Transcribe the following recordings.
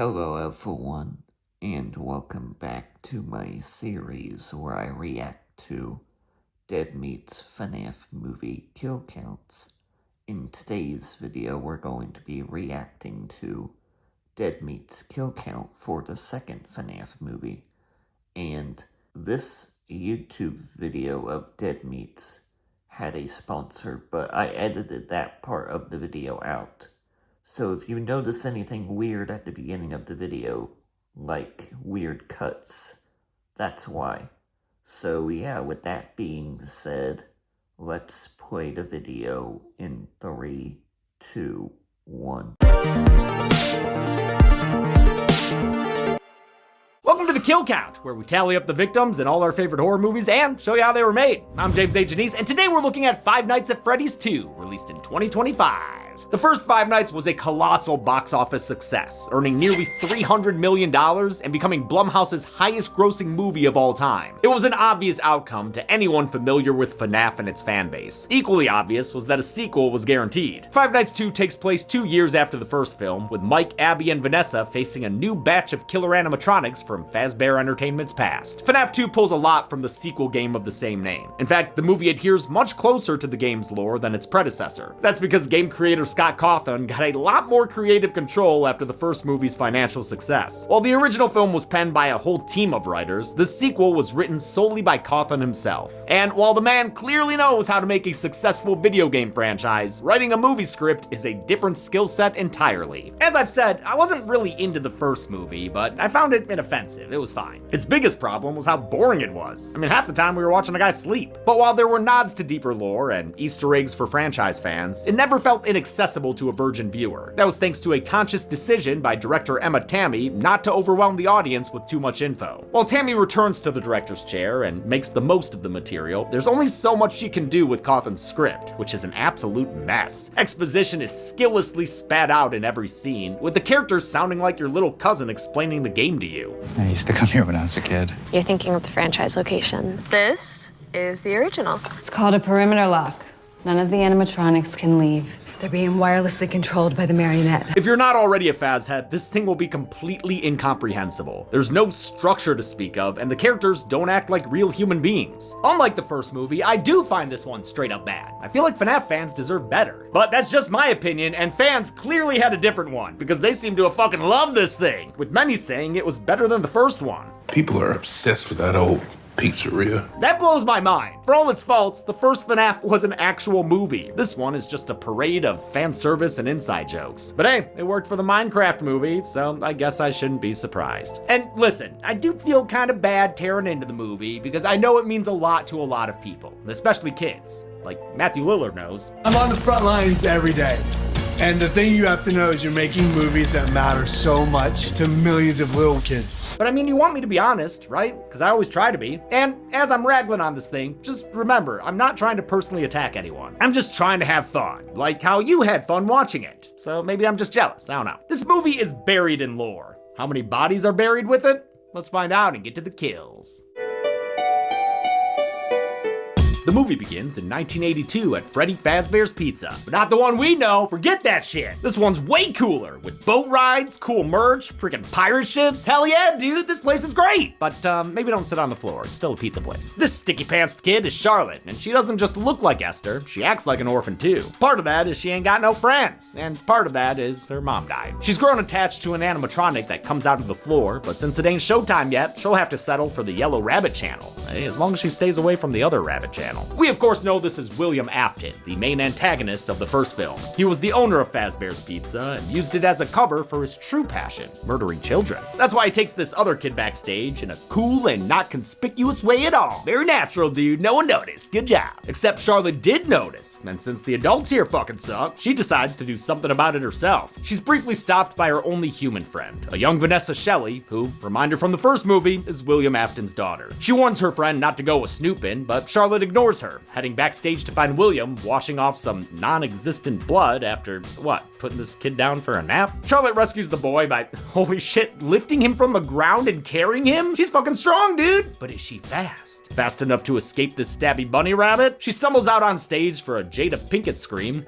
Hello everyone, and welcome back to my series where I react to Dead Meat's FNAF movie kill counts. In today's video, we're going to be reacting to Dead Meat's kill count for the second FNAF movie. And this YouTube video of Dead Meat's had a sponsor, but I edited that part of the video out. So if you notice anything weird at the beginning of the video, like weird cuts, that's why. So yeah, with that being said, let's play the video in 3, 2, 1. Welcome to the Kill Count, where we tally up the victims in all our favorite horror movies and show you how they were made. I'm James A. Janice, and today we're looking at Five Nights at Freddy's 2, released in 2025. The first Five Nights was a colossal box office success, earning nearly $300 million and becoming Blumhouse's highest grossing movie of all time. It was an obvious outcome to anyone familiar with FNAF and its fanbase. Equally obvious was that a sequel was guaranteed. Five Nights 2 takes place 2 years after the first film, with Mike, Abby, and Vanessa facing a new batch of killer animatronics from Fazbear Entertainment's past. FNAF 2 pulls a lot from the sequel game of the same name. In fact, the movie adheres much closer to the game's lore than its predecessor. That's because game creator Scott Cawthon got a lot more creative control after the first movie's financial success. While the original film was penned by a whole team of writers, the sequel was written solely by Cawthon himself. And while the man clearly knows how to make a successful video game franchise, writing a movie script is a different skill set entirely. As I've said, I wasn't really into the first movie, but I found it inoffensive. It was fine. Its biggest problem was how boring it was. I mean, half the time we were watching a guy sleep. But while there were nods to deeper lore and Easter eggs for franchise fans, it never felt inaccessible to a virgin viewer. That was thanks to a conscious decision by director Emma Tammy not to overwhelm the audience with too much info. While Tammy returns to the director's chair and makes the most of the material, there's only so much she can do with Cawthon's script, which is an absolute mess. Exposition is skillessly spat out in every scene, with the characters sounding like your little cousin explaining the game to you. I used to come here when I was a kid. You're thinking of the franchise location. This is the original. It's called a perimeter lock. None of the animatronics can leave. They're being wirelessly controlled by the marionette. If you're not already a Faz head, this thing will be completely incomprehensible. There's no structure to speak of, and the characters don't act like real human beings. Unlike the first movie, I do find this one straight up bad. I feel like FNAF fans deserve better. But that's just my opinion, and fans clearly had a different one, because they seem to have fucking loved this thing, with many saying it was better than the first one. People are obsessed with that old pizzeria. That blows my mind. For all its faults, the first FNAF was an actual movie. This one is just a parade of fan service and inside jokes. But hey, it worked for the Minecraft movie, so I guess I shouldn't be surprised. And listen, I do feel kind of bad tearing into the movie because I know it means a lot to a lot of people, especially kids. Like Matthew Lillard knows. I'm on the front lines every day. And the thing you have to know is you're making movies that matter so much to millions of little kids. But I mean, you want me to be honest, right? Because I always try to be. And as I'm raggling on this thing, just remember, I'm not trying to personally attack anyone. I'm just trying to have fun, like how you had fun watching it. So maybe I'm just jealous, I don't know. This movie is buried in lore. How many bodies are buried with it? Let's find out and get to the kills. The movie begins in 1982 at Freddy Fazbear's Pizza, but not the one we know. Forget that shit. This one's way cooler, with boat rides, cool merch, freaking pirate ships. Hell yeah, dude, this place is great. But maybe don't sit on the floor. It's still a pizza place. This sticky pants kid is Charlotte, and she doesn't just look like Esther, she acts like an orphan too. Part of that is she ain't got no friends, and part of that is her mom died. She's grown attached to an animatronic that comes out of the floor, but since it ain't showtime yet, she'll have to settle for the Yellow Rabbit channel, as long as she stays away from the other rabbit channel. We of course know this is William Afton, the main antagonist of the first film. He was the owner of Fazbear's Pizza and used it as a cover for his true passion, murdering children. That's why he takes this other kid backstage in a cool and not conspicuous way at all. Very natural, dude, no one noticed, good job. Except Charlotte did notice, and since the adults here fucking suck, she decides to do something about it herself. She's briefly stopped by her only human friend, a young Vanessa Shelley, who, reminder from the first movie, is William Afton's daughter. She warns her friend not to go a snooping, but Charlotte ignores her, heading backstage to find William washing off some non-existent blood after, what, putting this kid down for a nap? Charlotte rescues the boy by, holy shit, lifting him from the ground and carrying him? She's fucking strong, dude! But is she fast? Fast enough to escape this stabby bunny rabbit? She stumbles out on stage for a Jada Pinkett scream.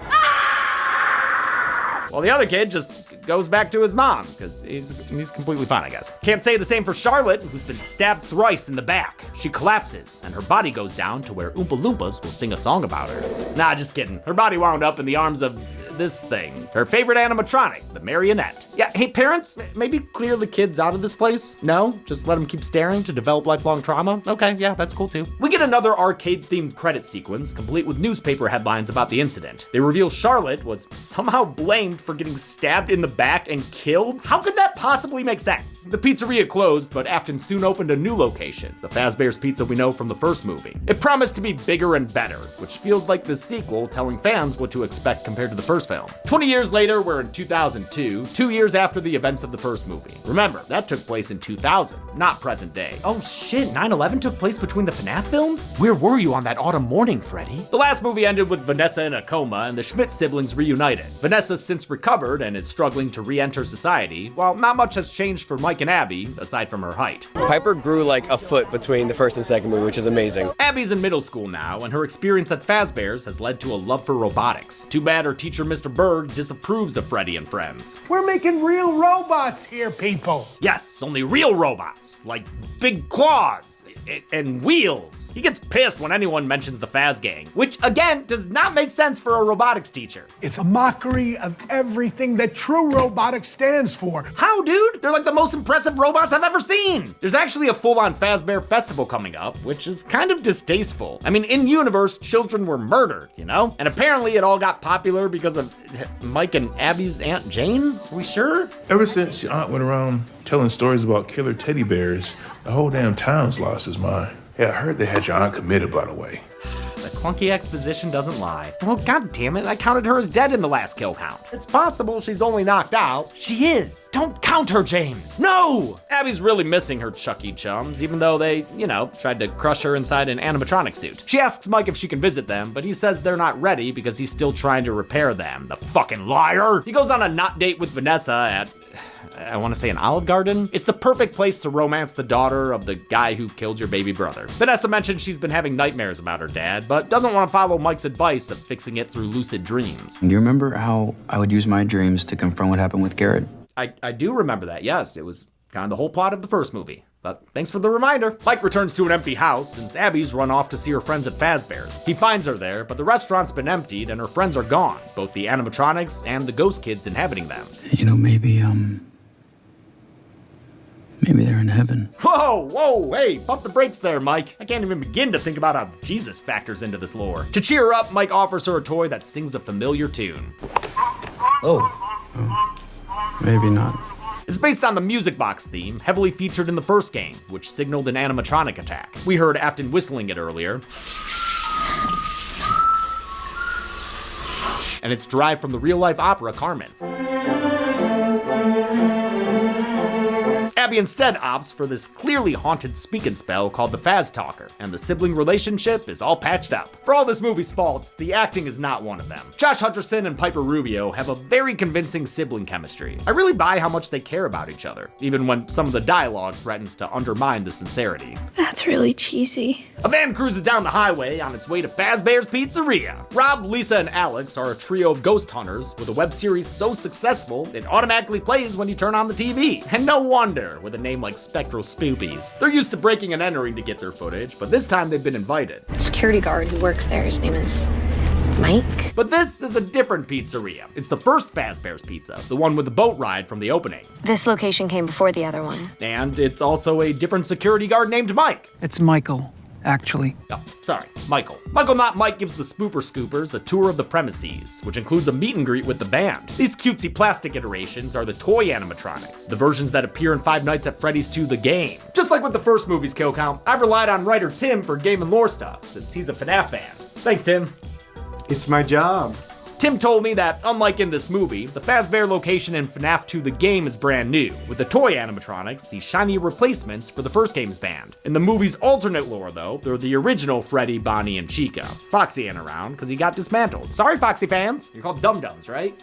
While the other kid just goes back to his mom, because he's completely fine, I guess. Can't say the same for Charlotte, who's been stabbed thrice in the back. She collapses, and her body goes down to where Oompa Loompas will sing a song about her. Nah, just kidding. Her body wound up in the arms of this thing, her favorite animatronic, the marionette. Yeah, hey parents, maybe clear the kids out of this place? No? Just let them keep staring to develop lifelong trauma? Okay, yeah, that's cool too. We get another arcade-themed credit sequence, complete with newspaper headlines about the incident. They reveal Charlotte was somehow blamed for getting stabbed in the back and killed? How could that possibly make sense? The pizzeria closed, but Afton soon opened a new location, the Fazbear's Pizza we know from the first movie. It promised to be bigger and better, which feels like the sequel telling fans what to expect compared to the first film. 20 years later, we're in 2002, 2 years after the events of the first movie. Remember, that took place in 2000, not present day. Oh shit, 9/11 took place between the FNAF films? Where were you on that autumn morning, Freddy? The last movie ended with Vanessa in a coma and the Schmidt siblings reunited. Vanessa's since recovered and is struggling to re-enter society, while not much has changed for Mike and Abby, aside from her height. Piper grew like a foot between the first and second movie, which is amazing. Abby's in middle school now, and her experience at Fazbear's has led to a love for robotics. Too bad her teacher, Mr. Berg, disapproves of Freddy and Friends. We're making real robots here, people. Yes, only real robots, like big claws and wheels. He gets pissed when anyone mentions the Faz gang, which again does not make sense for a robotics teacher. It's a mockery of everything that true robotics stands for. How, dude? They're like the most impressive robots I've ever seen. There's actually a full-on Fazbear festival coming up, which is kind of distasteful. I mean, in universe, children were murdered, you know? And apparently it all got popular because of Mike and Abby's Aunt Jane? Are we sure? Ever since your aunt went around telling stories about killer teddy bears, the whole damn town's lost its mind. Yeah, I heard they had your aunt committed, by the way. The clunky exposition doesn't lie. Oh, god damn it, I counted her as dead in the last kill count. It's possible she's only knocked out. She is. Don't count her, James. No! Abby's really missing her Chucky chums, even though they, tried to crush her inside an animatronic suit. She asks Mike if she can visit them, but he says they're not ready because he's still trying to repair them. The fucking liar! He goes on a not date with Vanessa at, I want to say, an Olive Garden? It's the perfect place to romance the daughter of the guy who killed your baby brother. Vanessa mentioned she's been having nightmares about her dad, but doesn't want to follow Mike's advice of fixing it through lucid dreams. Do you remember how I would use my dreams to confront what happened with Garrett? I do remember that, yes. It was kind of the whole plot of the first movie. But thanks for the reminder. Mike returns to an empty house since Abby's run off to see her friends at Fazbear's. He finds her there, but the restaurant's been emptied and her friends are gone, both the animatronics and the ghost kids inhabiting them. Maybe they're in heaven. Whoa, hey, pump the brakes there, Mike. I can't even begin to think about how Jesus factors into this lore. To cheer her up, Mike offers her a toy that sings a familiar tune. Maybe not. It's based on the music box theme, heavily featured in the first game, which signaled an animatronic attack. We heard Afton whistling it earlier. And it's derived from the real-life opera Carmen. Abby instead opts for this clearly haunted speak and spell called the Faz Talker, and the sibling relationship is all patched up. For all this movie's faults, the acting is not one of them. Josh Hutcherson and Piper Rubio have a very convincing sibling chemistry. I really buy how much they care about each other, even when some of the dialogue threatens to undermine the sincerity. That's really cheesy. A van cruises down the highway on its way to Fazbear's Pizzeria. Rob, Lisa, and Alex are a trio of ghost hunters with a web series so successful it automatically plays when you turn on the TV. And no wonder, with a name like Spectral Spoopies. They're used to breaking and entering to get their footage, but this time they've been invited. Security guard who works there, his name is Mike. But this is a different pizzeria. It's the first Fazbear's Pizza, the one with the boat ride from the opening. This location came before the other one. And it's also a different security guard named Mike. It's Michael, actually. Oh, sorry, Michael. Michael Not Mike gives the Spooper Scoopers a tour of the premises, which includes a meet and greet with the band. These cutesy plastic iterations are the toy animatronics, the versions that appear in Five Nights at Freddy's 2 The Game. Just like with the first movie's kill count, I've relied on writer Tim for game and lore stuff, since he's a FNAF fan. Thanks, Tim. It's my job. Tim told me that, unlike in this movie, the Fazbear location in FNAF 2 The Game is brand new, with the toy animatronics the shiny replacements for the first game's band. In the movie's alternate lore, though, they're the original Freddy, Bonnie, and Chica. Foxy ain't around, because he got dismantled. Sorry, Foxy fans. You're called Dum-Dums, right?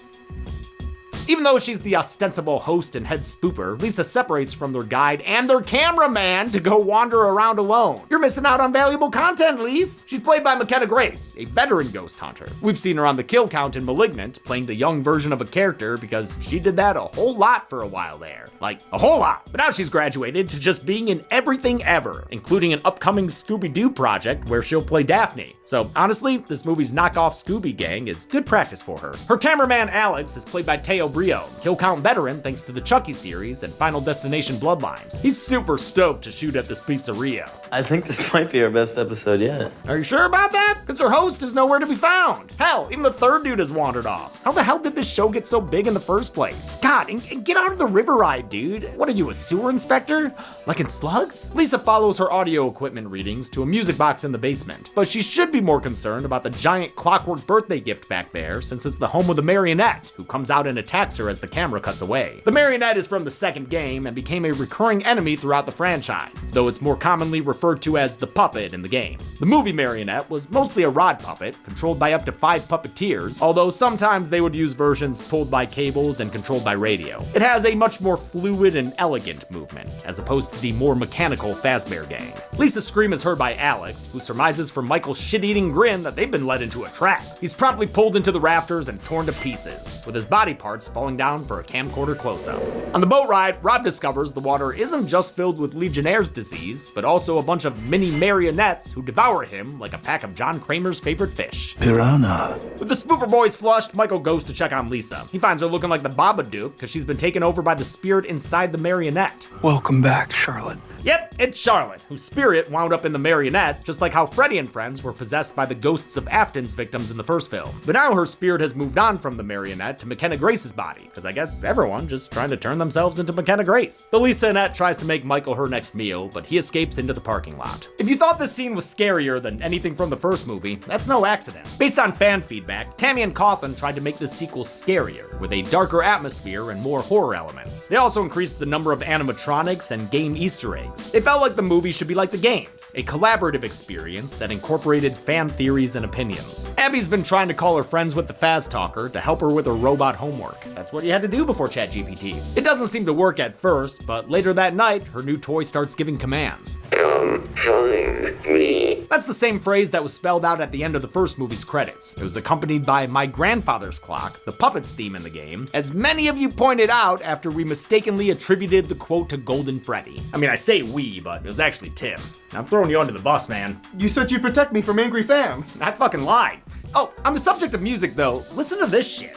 Even though she's the ostensible host and head spooper, Lisa separates from their guide and their cameraman to go wander around alone. You're missing out on valuable content, Lise. She's played by McKenna Grace, a veteran ghost hunter. We've seen her on the kill count in Malignant, playing the young version of a character because she did that a whole lot for a while there. Like, a whole lot. But now she's graduated to just being in everything ever, including an upcoming Scooby-Doo project where she'll play Daphne. So honestly, this movie's knockoff Scooby Gang is good practice for her. Her cameraman Alex is played by Teo Brio, kill count veteran thanks to the Chucky series and Final Destination Bloodlines. He's super stoked to shoot at this pizzeria. I think this might be our best episode yet. Are you sure about that? Because her host is nowhere to be found. Hell, even the third dude has wandered off. How the hell did this show get so big in the first place? God, and get out of the river ride, dude. What are you, a sewer inspector? Like in Slugs? Lisa follows her audio equipment readings to a music box in the basement, but she should be more concerned about the giant clockwork birthday gift back there since it's the home of the marionette, who comes out and attacks her as the camera cuts away. The marionette is from the second game and became a recurring enemy throughout the franchise, though it's more commonly referred to as the puppet in the games. The movie Marionette was mostly a rod puppet, controlled by up to 5 puppeteers, although sometimes they would use versions pulled by cables and controlled by radio. It has a much more fluid and elegant movement, as opposed to the more mechanical Fazbear Gang. Lisa's scream is heard by Alex, who surmises from Michael's shit-eating grin that they've been led into a trap. He's promptly pulled into the rafters and torn to pieces, with his body parts falling down for a camcorder close-up. On the boat ride, Rob discovers the water isn't just filled with Legionnaire's disease, but also a bunch of mini marionettes who devour him like a pack of John Kramer's favorite fish. Piranha. With the Spooper Boys flushed, Michael goes to check on Lisa. He finds her looking like the Babadook because she's been taken over by the spirit inside the marionette. Welcome back, Charlotte. Yep, it's Charlotte, whose spirit wound up in the marionette, just like how Freddy and friends were possessed by the ghosts of Afton's victims in the first film. But now her spirit has moved on from the marionette to McKenna Grace's body, because I guess everyone just trying to turn themselves into McKenna Grace. The Lisa Annette tries to make Michael her next meal, but he escapes into the parking lot. If you thought this scene was scarier than anything from the first movie, that's no accident. Based on fan feedback, Tammy and Coughlin tried to make this sequel scarier, with a darker atmosphere and more horror elements. They also increased the number of animatronics and game Easter eggs. It felt like the movie should be like the games, a collaborative experience that incorporated fan theories and opinions. Abby's been trying to call her friends with the Faz Talker to help her with her robot homework. That's what you had to do before ChatGPT. It doesn't seem to work at first, but later that night, her new toy starts giving commands. Come find me. That's the same phrase that was spelled out at the end of the first movie's credits. It was accompanied by My Grandfather's Clock, the Puppets theme in the game, as many of you pointed out after we mistakenly attributed the quote to Golden Freddy. I mean, I say we, but it was actually Tim. I'm throwing you under the bus, man. You said you'd protect me from angry fans. I fucking lied. Oh, on the subject of music though, listen to this shit.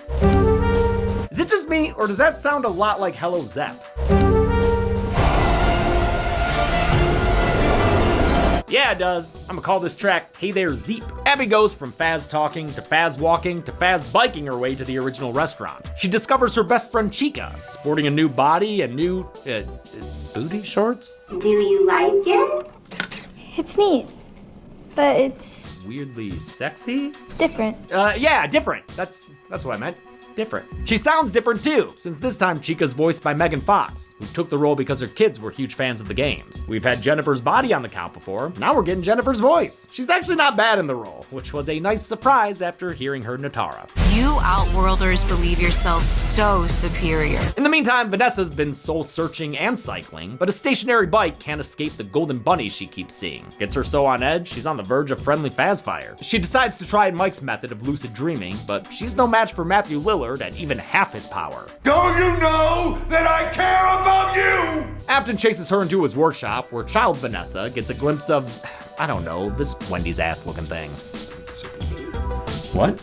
Is it just me, or does that sound a lot like Hello Zepp? Yeah, it does. I'm gonna call this track Hey There Zeep. Abby goes from Faz talking to Faz walking to Faz biking her way to the original restaurant. She discovers her best friend Chica, sporting a new body and new, booty shorts? Do you like it? It's neat, but it's weirdly sexy? different. Yeah, different. That's what I meant. Different. She sounds different too, since this time Chica's voiced by Megan Fox, who took the role because her kids were huge fans of the games. We've had Jennifer's body on the count before, now we're getting Jennifer's voice. She's actually not bad in the role, which was a nice surprise after hearing her Natara. You Outworlders believe yourselves so superior. In the meantime, Vanessa's been soul searching and cycling, but a stationary bike can't escape the golden bunnies she keeps seeing. Gets her so on edge, she's on the verge of friendly Fazfire. She decides to try Mike's method of lucid dreaming, but she's no match for Matthew Lillard at even half his power. Don't you know that I care about you? Afton chases her into his workshop, where child Vanessa gets a glimpse of, I don't know, this Wendy's ass looking thing. What?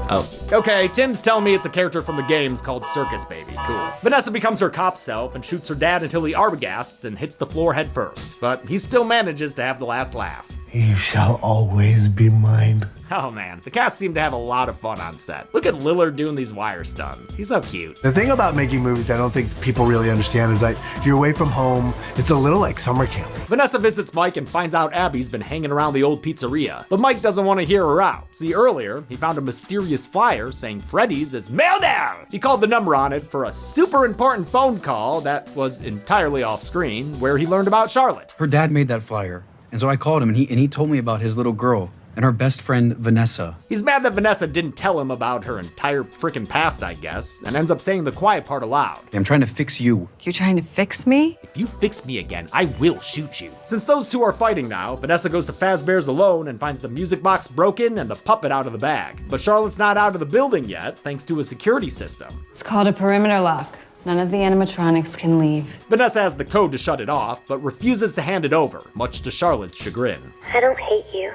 Oh. Okay, Tim's telling me it's a character from the games called Circus Baby. Cool. Vanessa becomes her cop self and shoots her dad until he arbagasps and hits the floor head first, but he still manages to have the last laugh. You shall always be mine. Oh man, the cast seemed to have a lot of fun on set. Look at Lillard doing these wire stunts. He's so cute. The thing about making movies I don't think people really understand is that you're away from home. It's a little like summer camp. Vanessa visits Mike and finds out Abby's been hanging around the old pizzeria, but Mike doesn't want to hear her out. See, earlier, he found a mysterious flyer saying Freddy's is mailed out. He called the number on it for a super important phone call that was entirely off screen, where he learned about Charlotte. Her dad made that flyer. And so I called him and he told me about his little girl. and her best friend, Vanessa. He's mad that Vanessa didn't tell him about her entire frickin' past, I guess, and ends up saying the quiet part aloud. I'm trying to fix you. You're trying to fix me? If you fix me again, I will shoot you. Since those two are fighting now, Vanessa goes to Fazbear's alone and finds the music box broken and the puppet out of the bag. But Charlotte's not out of the building yet, thanks to a security system. It's called a perimeter lock. None of the animatronics can leave. Vanessa has the code to shut it off, but refuses to hand it over, much to Charlotte's chagrin. I don't hate you,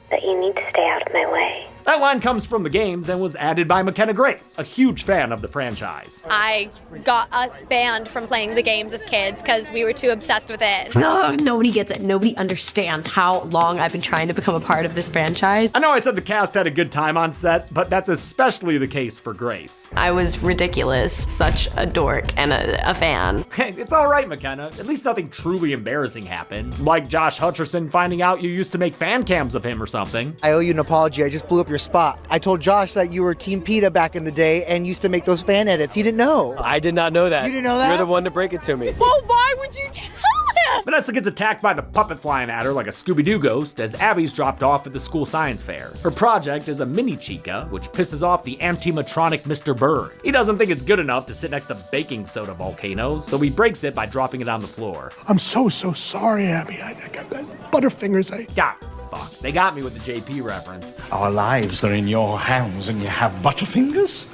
but you need to stay out of my way. That line comes from the games and was added by McKenna Grace, a huge fan of the franchise. I got us banned from playing the games as kids because we were too obsessed with it. No, nobody gets it. Nobody understands how long I've been trying to become a part of this franchise. I know I said the cast had a good time on set, but that's especially the case for Grace. I was ridiculous, such a dork and a fan. Hey, it's all right, McKenna. At least nothing truly embarrassing happened. Like Josh Hutcherson finding out you used to make fan cams of him or something. I owe you an apology. I just blew up your spot. I told Josh that you were Team PETA back in the day and used to make those fan edits. He didn't know. I did not know that. You didn't know that? You're the one to break it to me. Well, why would you tell him? Vanessa gets attacked by the puppet flying at her like a Scooby-Doo ghost as Abby's dropped off at the school science fair. Her project is a mini Chica, which pisses off the anti-matronic Mr. Bird. He doesn't think it's good enough to sit next to baking soda volcanoes, so he breaks it by dropping it on the floor. I'm so sorry, Abby. I got that Butterfingers. God, fuck. They got me with the JP reference. Our lives are in your hands and you have Butterfingers?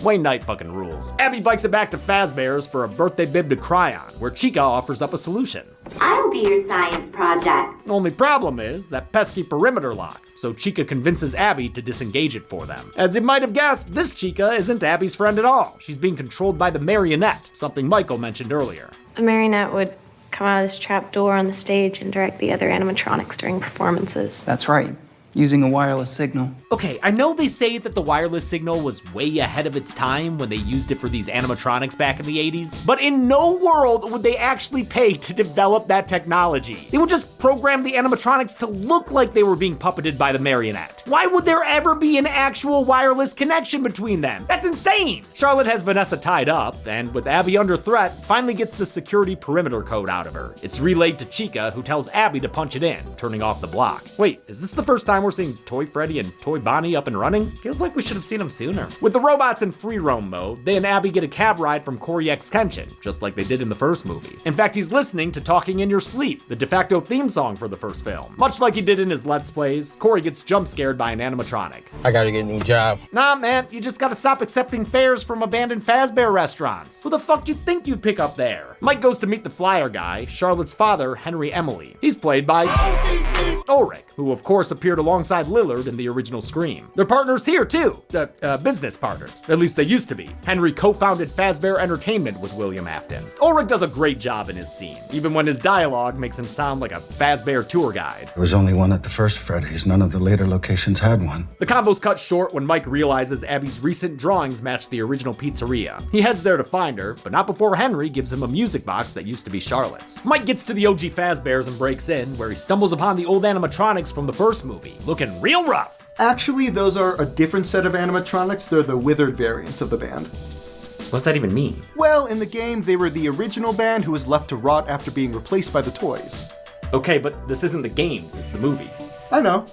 Wayne Knight fucking rules. Abby bikes it back to Fazbear's for a birthday bib to cry on, where Chica offers up a solution. I'll be your science project. Only problem is that pesky perimeter lock, so Chica convinces Abby to disengage it for them. As you might have guessed, this Chica isn't Abby's friend at all. She's being controlled by the marionette, something Michael mentioned earlier. A marionette would come out of this trap door on the stage and direct the other animatronics during performances. That's right. Using a wireless signal. Okay, I know they say that the wireless signal was way ahead of its time when they used it for these animatronics back in the 80s, but in no world would they actually pay to develop that technology. They would just program the animatronics to look like they were being puppeted by the marionette. Why would there ever be an actual wireless connection between them? That's insane! Charlotte has Vanessa tied up, and with Abby under threat, finally gets the security perimeter code out of her. It's relayed to Chica, who tells Abby to punch it in, turning off the block. Wait, is this the first time we're seeing Toy Freddy and Toy Bonnie up and running? Feels like we should have seen them sooner. With the robots in free roam mode, they and Abby get a cab ride from Corey X Kenshin, just like they did in the first movie. In fact, he's listening to Talking in Your Sleep, the de facto theme song for the first film. Much like he did in his Let's Plays, Corey gets jump scared by an animatronic. I gotta get a new job. Nah, man, you just gotta stop accepting fares from abandoned Fazbear restaurants. Who the fuck do you think you'd pick up there? Mike goes to meet the flyer guy, Charlotte's father, Henry Emily. He's played by Ulrich, who of course appeared alongside Lillard in the original Scream. They're partners here too, business partners. At least they used to be. Henry co-founded Fazbear Entertainment with William Afton. Ulrich does a great job in his scene, even when his dialogue makes him sound like a Fazbear tour guide. There was only one at the first Freddy's. None of the later locations had one. The convo's cut short when Mike realizes Abby's recent drawings match the original pizzeria. He heads there to find her, but not before Henry gives him a music box that used to be Charlotte's. Mike gets to the OG Fazbears and breaks in, where he stumbles upon the old animatronics from the first movie, looking real rough. Actually, those are a different set of animatronics. They're the withered variants of the band. What's that even mean? Well, in the game, they were the original band who was left to rot after being replaced by the toys. Okay, but this isn't the games, it's the movies. I know.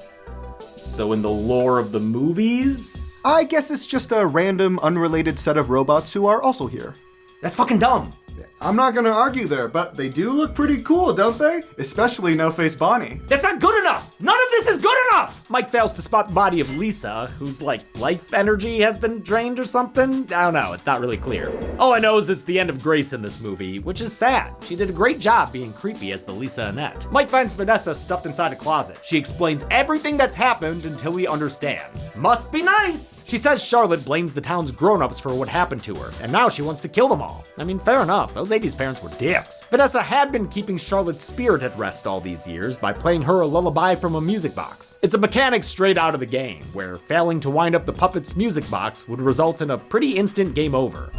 So in the lore of the movies? I guess it's just a random, unrelated set of robots who are also here. That's fucking dumb. I'm not gonna argue there, but they do look pretty cool, don't they? Especially No-Face Bonnie. That's not good enough! None of this is good enough! Mike fails to spot the body of Lisa, whose, life energy has been drained or something? I don't know, it's not really clear. All I know is it's the end of Grace in this movie, which is sad. She did a great job being creepy as the Lisa Annette. Mike finds Vanessa stuffed inside a closet. She explains everything that's happened until he understands. Must be nice! She says Charlotte blames the town's grown-ups for what happened to her, and now she wants to kill them all. I mean, fair enough. Those 80s parents were dicks. Vanessa had been keeping Charlotte's spirit at rest all these years by playing her a lullaby from a music box. It's a mechanic straight out of the game, where failing to wind up the puppet's music box would result in a pretty instant game over.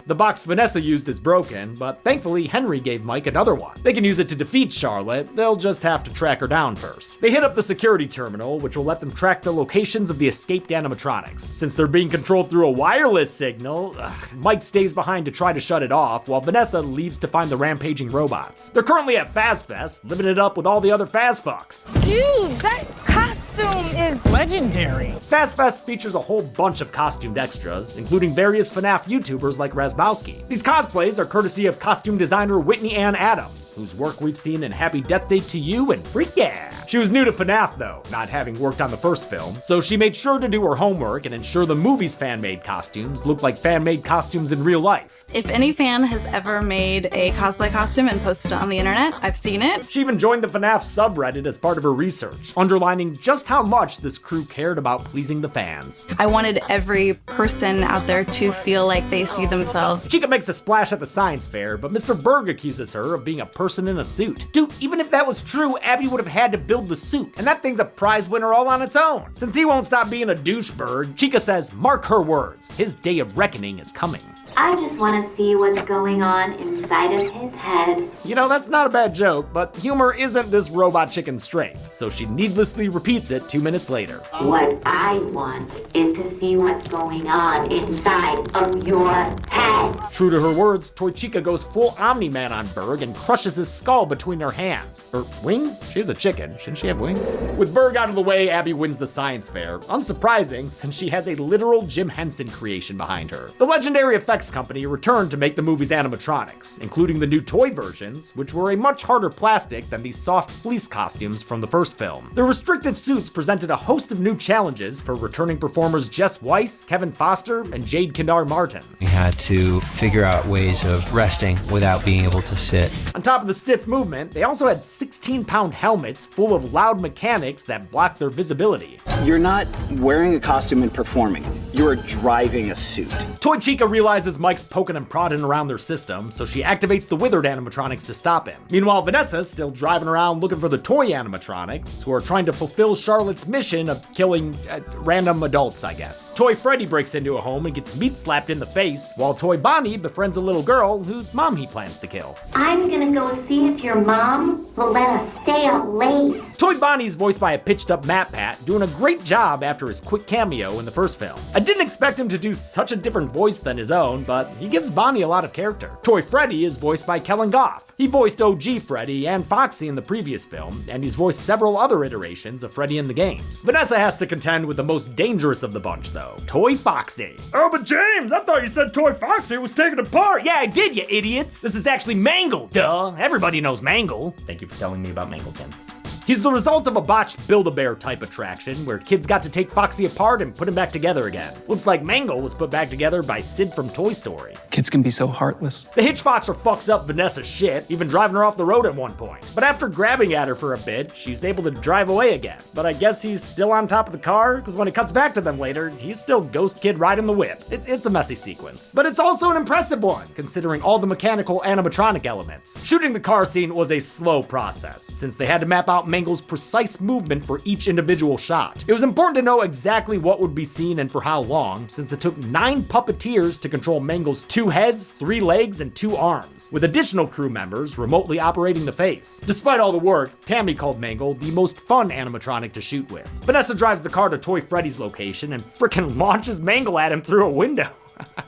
The box Vanessa used is broken, but thankfully Henry gave Mike another one. They can use it to defeat Charlotte, they'll just have to track her down first. They hit up the security terminal, which will let them track the locations of the escaped animatronics. Since they're being controlled through a wireless signal, Mike stays behind to try to shut it off, while Vanessa leaves to find the rampaging robots. They're currently at FazFest, living it up with all the other Faz fucks. Dude, that costume is legendary. FazFest features a whole bunch of costumed extras, including various FNAF YouTubers like Razbowski. These cosplays are courtesy of costume designer Whitney Ann Adams, whose work we've seen in Happy Death Day to You and Freak Yeah! She was new to FNAF though, not having worked on the first film, so she made sure to do her homework and ensure the movie's fan-made costumes look like fan-made costumes in real life. If any fan has ever made a cosplay costume and posted it on the internet, I've seen it. She even joined the FNAF subreddit as part of her research, underlining just how much this crew cared about pleasing the fans. I wanted every person out there to feel like they see themselves. Chica makes a splash at the science fair, but Mr. Berg accuses her of being a person in a suit. Dude, even if that was true, Abby would have had to build the suit, and that thing's a prize winner all on its own. Since he won't stop being a douchebag, Chica says, mark her words, his day of reckoning is coming. I just want to see what's going on inside of his head. You know, that's not a bad joke, but humor isn't this robot chicken's strength, so she needlessly repeats it 2 minutes later. What I want is to see what's going on inside of your head. True to her words, Toy Chica goes full Omni-Man on Berg and crushes his skull between her hands. Her wings? She's a chicken. Shouldn't she have wings? With Berg out of the way, Abby wins the science fair. Unsurprising, since she has a literal Jim Henson creation behind her. The legendary effects company returned to make the movie's animatronics, including the new toy versions, which were a much harder plastic than the soft fleece costumes from the first film. The restrictive suits presented a host of new challenges for returning performers Jess Weiss, Kevin Foster, and Jade Kendar Martin. We had to figure out ways of resting without being able to sit. On top of the stiff movement, they also had 16-pound helmets full of loud mechanics that blocked their visibility. You're not wearing a costume and performing. You're driving a suit. Toy Chica realizes Mike's poking and prodding around their system, so she activates the withered animatronics to stop him. Meanwhile, Vanessa's still driving around looking for the toy animatronics, who are trying to fulfill Charlotte's mission of killing random adults, I guess. Toy Freddy breaks into a home and gets meat slapped in the face, while Toy Bonnie befriends a little girl whose mom he plans to kill. I'm gonna go see if your mom will let us stay up late. Toy Bonnie's voiced by a pitched-up MatPat, doing a great job after his quick cameo in the first film. I didn't expect him to do such a different voice than his own, but he gives Bonnie a lot of character. Toy Freddy is voiced by Kellen Goff. He voiced OG Freddy and Foxy in the previous film, and he's voiced several other iterations of Freddy in the games. Vanessa has to contend with the most dangerous of the bunch, though, Toy Foxy. Oh, but James, I thought you said Toy Foxy was taken apart. Yeah, I did, you idiots. This is actually Mangle, duh. Everybody knows Mangle. Thank you for telling me about Mangle, Tim. He's the result of a botched Build-A-Bear type attraction where kids got to take Foxy apart and put him back together again. Looks like Mangle was put back together by Sid from Toy Story. Kids can be so heartless. The Hitchfoxer fucks up Vanessa's shit, even driving her off the road at one point. But after grabbing at her for a bit, she's able to drive away again. But I guess he's still on top of the car, because when it cuts back to them later, he's still Ghost Kid riding the whip. It's a messy sequence. But it's also an impressive one, considering all the mechanical animatronic elements. Shooting the car scene was a slow process, since they had to map out Mangle's precise movement for each individual shot. It was important to know exactly what would be seen and for how long, since it took 9 puppeteers to control Mangle's 2 heads, 3 legs, and 2 arms, with additional crew members remotely operating the face. Despite all the work, Tammy called Mangle the most fun animatronic to shoot with. Vanessa drives the car to Toy Freddy's location and frickin' launches Mangle at him through a window.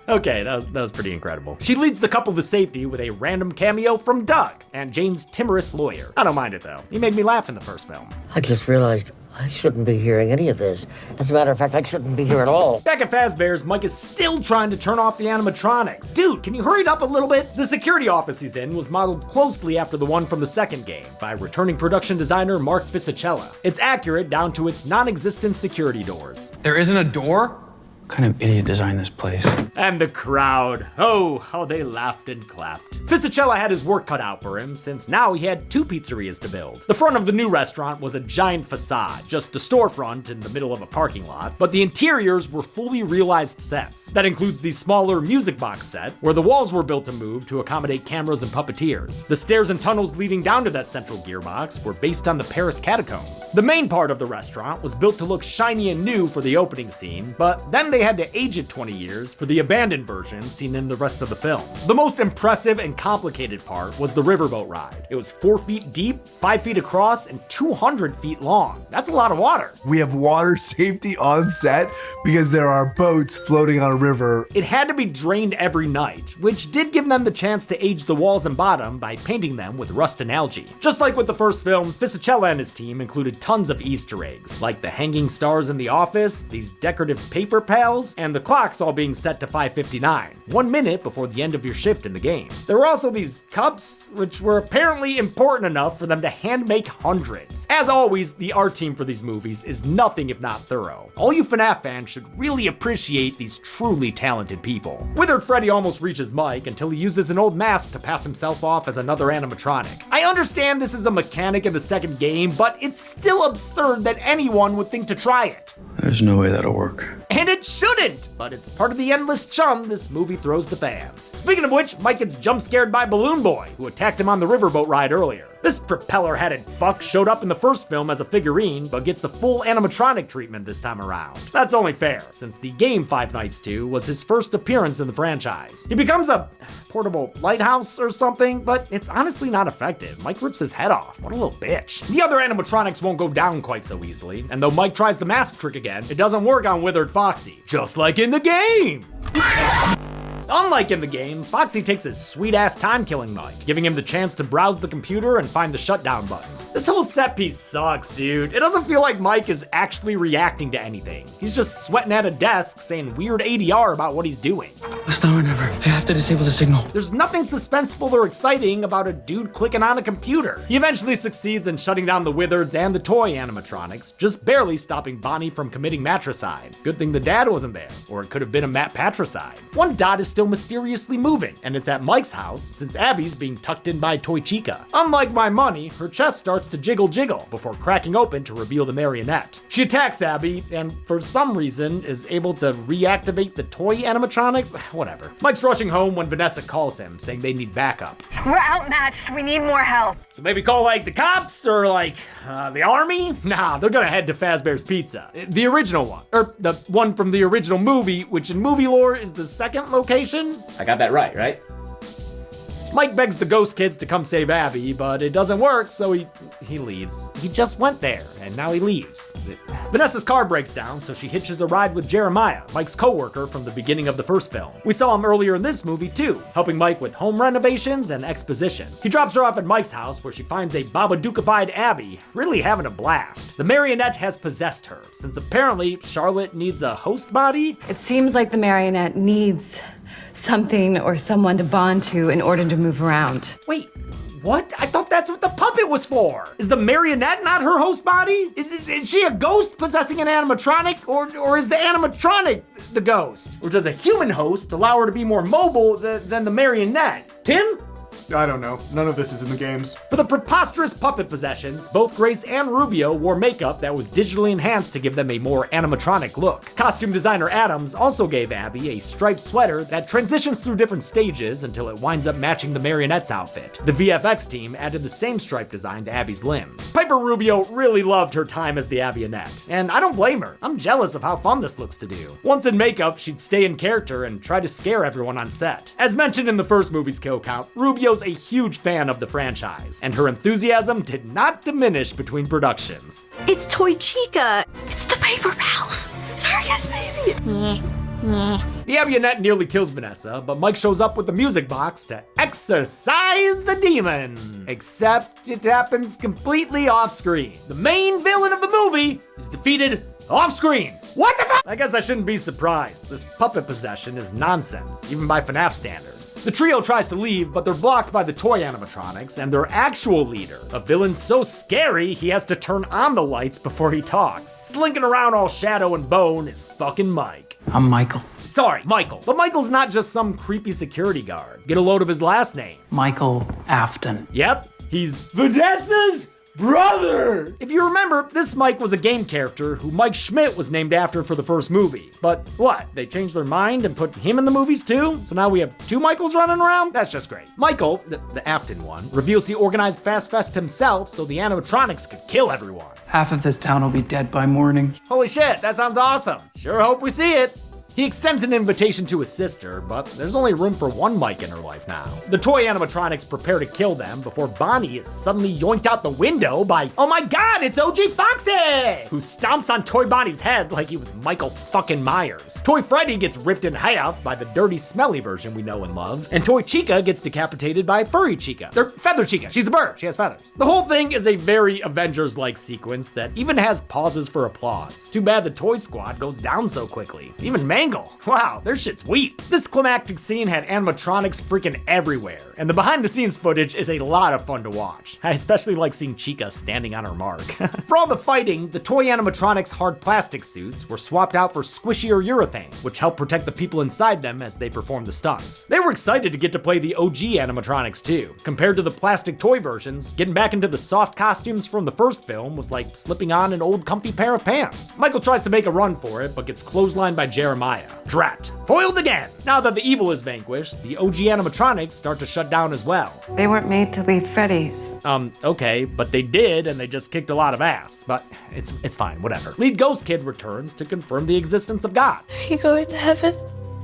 Okay, that was pretty incredible. She leads the couple to safety with a random cameo from Doug and Jane's timorous lawyer. I don't mind it though. He made me laugh in the first film. I just realized I shouldn't be hearing any of this. As a matter of fact, I shouldn't be here at all. Back at Fazbear's, Mike is still trying to turn off the animatronics. Dude, can you hurry it up a little bit? The security office he's in was modeled closely after the one from the second game by returning production designer Mark Fisichella. It's accurate down to its non-existent security doors. There isn't a door? What kind of idiot designed this place? And the crowd. Oh, how they laughed and clapped. Fisichella had his work cut out for him, since now he had 2 pizzerias to build. The front of the new restaurant was a giant facade, just a storefront in the middle of a parking lot, but the interiors were fully realized sets. That includes the smaller music box set, where the walls were built to move to accommodate cameras and puppeteers. The stairs and tunnels leading down to that central gearbox were based on the Paris catacombs. The main part of the restaurant was built to look shiny and new for the opening scene, but then they they had to age it 20 years for the abandoned version seen in the rest of the film. The most impressive and complicated part was the riverboat ride. It was 4 feet deep, 5 feet across, and 200 feet long. That's a lot of water. We have water safety on set because there are boats floating on a river. It had to be drained every night, which did give them the chance to age the walls and bottom by painting them with rust and algae. Just like with the first film, Fisichella and his team included tons of Easter eggs, like the hanging stars in the office, these decorative paper pals, and the clocks all being set to 5:59, 1 minute before the end of your shift in the game. There were also these cups, which were apparently important enough for them to hand make hundreds. As always, the art team for these movies is nothing if not thorough. All you FNAF fans should really appreciate these truly talented people. Withered Freddy almost reaches Mike until he uses an old mask to pass himself off as another animatronic. I understand this is a mechanic in the second game, but it's still absurd that anyone would think to try it. There's no way that'll work. And it shouldn't, but it's part of the endless chum this movie throws to fans. Speaking of which, Mike gets jump scared by Balloon Boy, who attacked him on the riverboat ride earlier. This propeller-headed fuck showed up in the first film as a figurine, but gets the full animatronic treatment this time around. That's only fair, since the game Five Nights 2 was his first appearance in the franchise. He becomes a portable lighthouse or something, but it's honestly not effective. Mike rips his head off. What a little bitch. The other animatronics won't go down quite so easily, and though Mike tries the mask trick again, it doesn't work on Withered Foxy, just like in the game! Unlike in the game, Foxy takes his sweet-ass time-killing Mike, giving him the chance to browse the computer and find the shutdown button. This whole set piece sucks, dude. It doesn't feel like Mike is actually reacting to anything. He's just sweating at a desk, saying weird ADR about what he's doing. It's now or never. I have to disable the signal. There's nothing suspenseful or exciting about a dude clicking on a computer. He eventually succeeds in shutting down the Withereds and the toy animatronics, just barely stopping Bonnie from committing matricide. Good thing the dad wasn't there, or it could have been a Matt patricide. One dot is still mysteriously moving, and it's at Mike's house since Abby's being tucked in by Toy Chica. Unlike My Money, her chest starts to jiggle before cracking open to reveal the marionette. She attacks Abby, and for some reason is able to reactivate the toy animatronics. Whatever. Mike's rushing home when Vanessa calls him, saying they need backup. We're outmatched. We need more help. So maybe call like the cops or like the army? Nah, they're gonna head to Fazbear's Pizza. The original one. Or the one from the original movie, which in movie lore is the second location? I got that right? Mike begs the ghost kids to come save Abby, but it doesn't work, so he leaves. He just went there, and now he leaves. Vanessa's car breaks down, so she hitches a ride with Jeremiah, Mike's co-worker from the beginning of the first film. We saw him earlier in this movie too, helping Mike with home renovations and exposition. He drops her off at Mike's house, where she finds a Babadookified Abby, really having a blast. The marionette has possessed her, since apparently Charlotte needs a host body. It seems like the marionette needs something or someone to bond to in order to move around. Wait, what? I thought that's what the puppet was for. Is the marionette not her host body? Is she a ghost possessing an animatronic, or is the animatronic the ghost? Or does a human host allow her to be more mobile than the marionette? Tim? I don't know. None of this is in the games. For the preposterous puppet possessions, both Grace and Rubio wore makeup that was digitally enhanced to give them a more animatronic look. Costume designer Adams also gave Abby a striped sweater that transitions through different stages until it winds up matching the marionette's outfit. The VFX team added the same stripe design to Abby's limbs. Piper Rubio really loved her time as the Abbyonette, and I don't blame her. I'm jealous of how fun this looks to do. Once in makeup, she'd stay in character and try to scare everyone on set. As mentioned in the first movie's kill count, Rubio's a huge fan of the franchise, and her enthusiasm did not diminish between productions. It's Toy Chica. It's the Paper Pals. Circus baby. The Abbyonette nearly kills Vanessa, but Mike shows up with the music box to exorcise the demon. Except it happens completely off screen. The main villain of the movie is defeated off screen. What the fuck? I guess I shouldn't be surprised. This puppet possession is nonsense, even by FNAF standards. The trio tries to leave, but they're blocked by the toy animatronics and their actual leader, a villain so scary he has to turn on the lights before he talks. Slinking around all shadow and bone is fucking Mike. I'm Michael. Sorry, Michael. But Michael's not just some creepy security guard. Get a load of his last name. Michael Afton. Yep, he's Vanessa's brother! If you remember, this Mike was a game character who Mike Schmidt was named after for the first movie. But what, they changed their mind and put him in the movies too? So now we have two Michaels running around? That's just great. Michael, the Afton one, reveals he organized Fast Fest himself so the animatronics could kill everyone. Half of this town will be dead by morning. Holy shit, that sounds awesome. Sure hope we see it. He extends an invitation to his sister, but there's only room for one Mike in her life now. The toy animatronics prepare to kill them before Bonnie is suddenly yoinked out the window by, oh my god, it's OG Foxy! Who stomps on Toy Bonnie's head like he was Michael fucking Myers. Toy Freddy gets ripped in half by the dirty, smelly version we know and love, and Toy Chica gets decapitated by Furry Chica. Or Feather Chica. She's a bird. She has feathers. The whole thing is a very Avengers-like sequence that even has pauses for applause. Too bad the Toy Squad goes down so quickly. Even Mangle. Wow, their shit's weak. This climactic scene had animatronics freaking everywhere, and the behind-the-scenes footage is a lot of fun to watch. I especially like seeing Chica standing on her mark. For all the fighting, the toy animatronics' hard plastic suits were swapped out for squishier urethane, which helped protect the people inside them as they performed the stunts. They were excited to get to play the OG animatronics too. Compared to the plastic toy versions, getting back into the soft costumes from the first film was like slipping on an old comfy pair of pants. Michael tries to make a run for it, but gets clotheslined by Jeremiah. Drat. Foiled again! Now that the evil is vanquished, the OG animatronics start to shut down as well. They weren't made to leave Freddy's. Okay, but they did, and they just kicked a lot of ass. But it's fine, whatever. Lead Ghost Kid returns to confirm the existence of God. Are you going to heaven?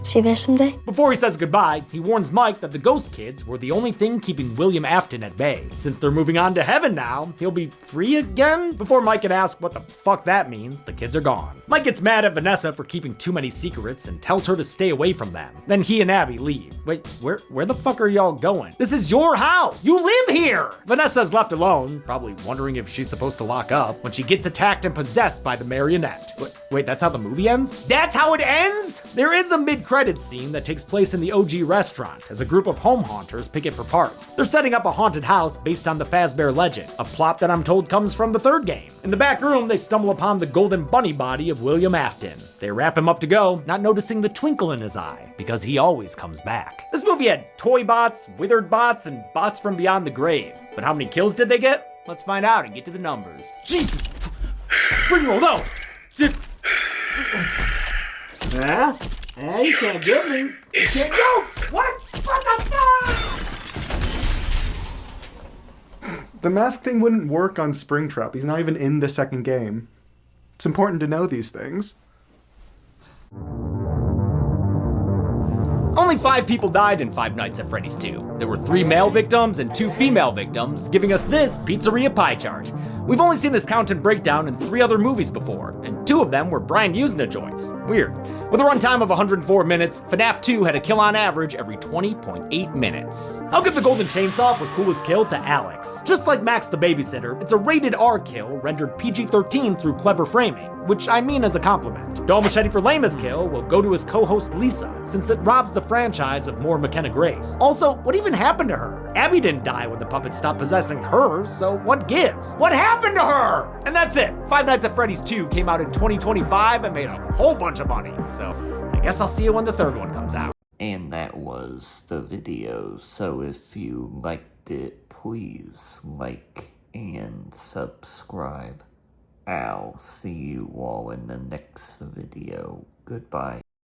See you there someday? Before he says goodbye, he warns Mike that the Ghost Kids were the only thing keeping William Afton at bay. Since they're moving on to heaven now, he'll be free again? Before Mike can ask what the fuck that means, the kids are gone. Mike gets mad at Vanessa for keeping too many secrets and tells her to stay away from them. Then he and Abby leave. Wait, where the fuck are y'all going? This is your house! You live here! Vanessa's left alone, probably wondering if she's supposed to lock up, when she gets attacked and possessed by the marionette. Wait, that's how the movie ends? That's how it ends? There is a mid-credits scene that takes place in the OG restaurant as a group of home haunters pick it for parts. They're setting up a haunted house based on the Fazbear legend, a plot that I'm told comes from the third game. In the back room, they stumble upon the golden bunny body of William Afton. They wrap him up to go, not noticing the twinkle in his eye, because he always comes back. This movie had toy bots, withered bots, and bots from beyond the grave. But how many kills did they get? Let's find out and get to the numbers. Jesus! Spring roll, no! You can't get me. You can't go. What? What the fuck? The mask thing wouldn't work on Springtrap. He's not even in the second game. It's important to know these things. Only 5 people died in Five Nights at Freddy's 2. There were 3 male victims and 2 female victims, giving us this pizzeria pie chart. We've only seen this count and breakdown in 3 other movies before, and 2 of them were Brian Usna joints. Weird. With a runtime of 104 minutes, FNAF 2 had a kill on average every 20.8 minutes. I'll give the golden chainsaw for coolest kill to Alex. Just like Max the Babysitter, it's a rated R kill rendered PG-13 through clever framing, which I mean as a compliment. Doll Machete for lamest kill will go to his co-host Lisa, since it robs the franchise of more McKenna Grace. Also, what even happened to her? Abby didn't die when the puppet stopped possessing her, so what gives? What happened to her? And that's it. Five Nights at Freddy's 2 came out in 2025 and made a whole bunch of money, so I guess I'll see you when the third one comes out. And that was the video, so if you liked it, please like and subscribe. I'll see you all in the next video. Goodbye.